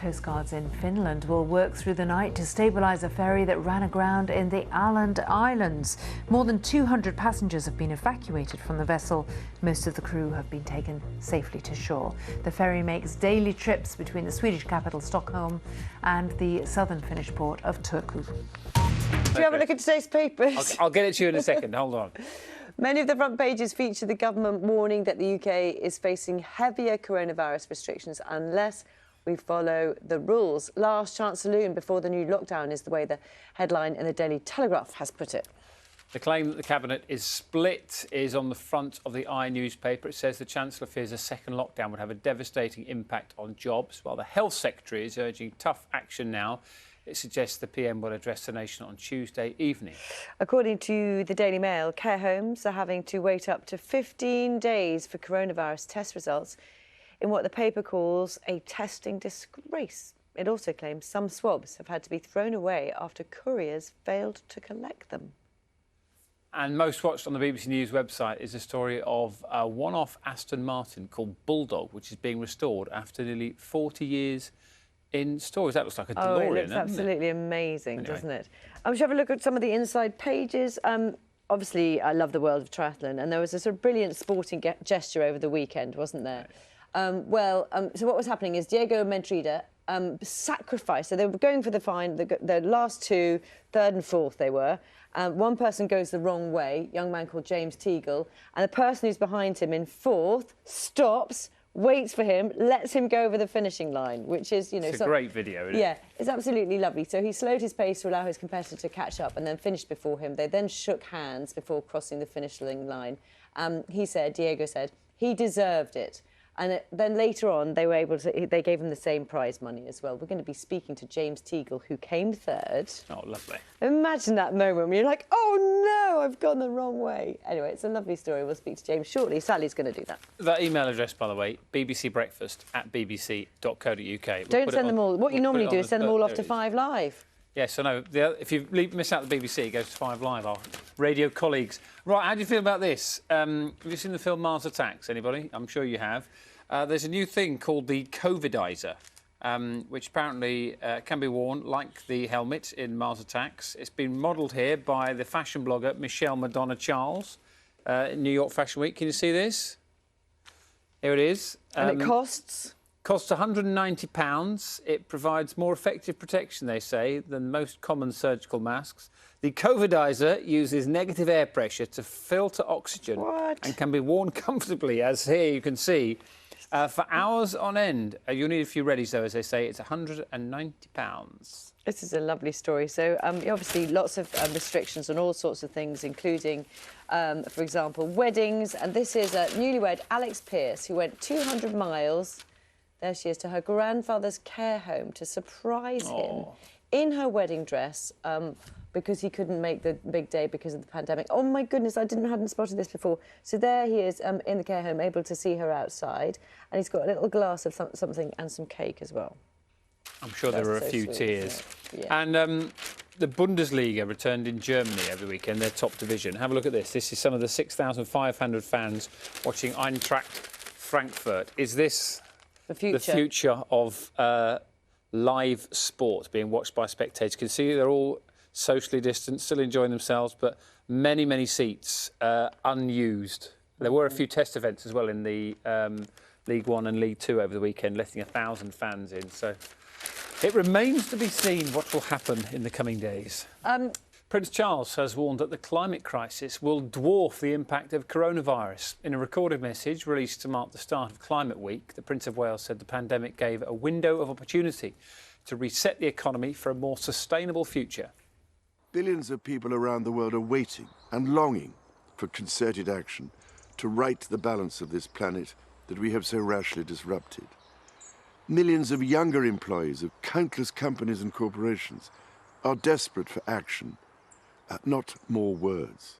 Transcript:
Coastguards in Finland will work through the night to stabilise a ferry that ran aground in the Åland Islands. More than 200 passengers have been evacuated from the vessel. Most of the crew have been taken safely to shore. The ferry makes daily trips between the Swedish capital Stockholm and the southern Finnish port of Turku. Do you have a look at today's papers? I'll get it to you in a second. Hold on. Many of the front pages feature the government warning that the UK is facing heavier coronavirus restrictions unless we follow the rules. Last chance saloon before the new lockdown is the way the headline in the Daily Telegraph has put it. The claim that the Cabinet is split is on the front of the newspaper. It says the Chancellor fears a second lockdown would have a devastating impact on jobs, while the Health Secretary is urging tough action now. It suggests the PM will address the nation on Tuesday evening. According to the Daily Mail, care homes are having to wait up to 15 days for coronavirus test results in what the paper calls a testing disgrace. It also claims some swabs have had to be thrown away after couriers failed to collect them. And most watched on the BBC News website is a story of a one-off Aston Martin called Bulldog, which is being restored after nearly 40 years in stores. That looks like a DeLorean, Oh, it looks doesn't absolutely amazing, doesn't it? Should have a look at some of the inside pages. Obviously, I love the world of triathlon, and there was a sort of brilliant sporting gesture over the weekend, wasn't there? Right. So what was happening is Diego Medrida sacrificed. So they were going for the fine. The last two, third and fourth, they were. One person goes the wrong way, a young man called James Teagle, and the person who's behind him in fourth stops, waits for him, lets him go over the finishing line, which is, you know... It's a great video, isn't it? Yeah, it's absolutely lovely. So he slowed his pace to allow his competitor to catch up and then finished before him. They then shook hands before crossing the finishing line. Diego said, he deserved it. And then later on, they gave him the same prize money as well. We're going to be speaking to James Teagle, who came third. Oh, lovely. Imagine that moment when you're like, oh no, I've gone the wrong way. Anyway, it's a lovely story. We'll speak to James shortly. Sally's going to do that. That email address, by the way, bbcbreakfast@bbc.co.uk. Don't send them all. What you normally do is send them all off to 5 Live. Yes, I know. If you miss out the BBC, it goes to 5 Live, our radio colleagues. Right, how do you feel about this? Have you seen the film Mars Attacks, anybody? I'm sure you have. There's a new thing called the Covidiser, which apparently can be worn like the helmet in Mars Attacks. It's been modelled here by the fashion blogger Michelle Madonna Charles in New York Fashion Week. Can you see this? Here it is. And it costs? Costs £190. It provides more effective protection, they say, than most common surgical masks. The Covidiser uses negative air pressure to filter oxygen and can be worn comfortably, as here you can see, for hours on end. You'll need a few readies, though, as they say. It's £190. This is a lovely story. So, obviously, lots of restrictions on all sorts of things, including, for example, weddings. And this is newlywed Alex Pearce, who went 200 miles... There she is, to her grandfather's care home to surprise him in her wedding dress because he couldn't make the big day because of the pandemic. Oh, my goodness, hadn't spotted this before. So there he is in the care home, able to see her outside, and he's got a little glass of something and some cake as well. I'm sure there were a few tears. Yeah. And the Bundesliga returned in Germany over the weekend, their top division. Have a look at this. This is some of the 6,500 fans watching Eintracht Frankfurt. Is this... the future of live sport being watched by spectators? You can see they're all socially distanced, still enjoying themselves, but many, many seats unused. There were a few test events as well in the League One and League Two over the weekend, letting 1,000 fans in. So it remains to be seen what will happen in the coming days. Prince Charles has warned that the climate crisis will dwarf the impact of coronavirus. In a recorded message released to mark the start of Climate Week, the Prince of Wales said the pandemic gave a window of opportunity to reset the economy for a more sustainable future. Billions of people around the world are waiting and longing for concerted action to right the balance of this planet that we have so rashly disrupted. Millions of younger employees of countless companies and corporations are desperate for action. Not more words.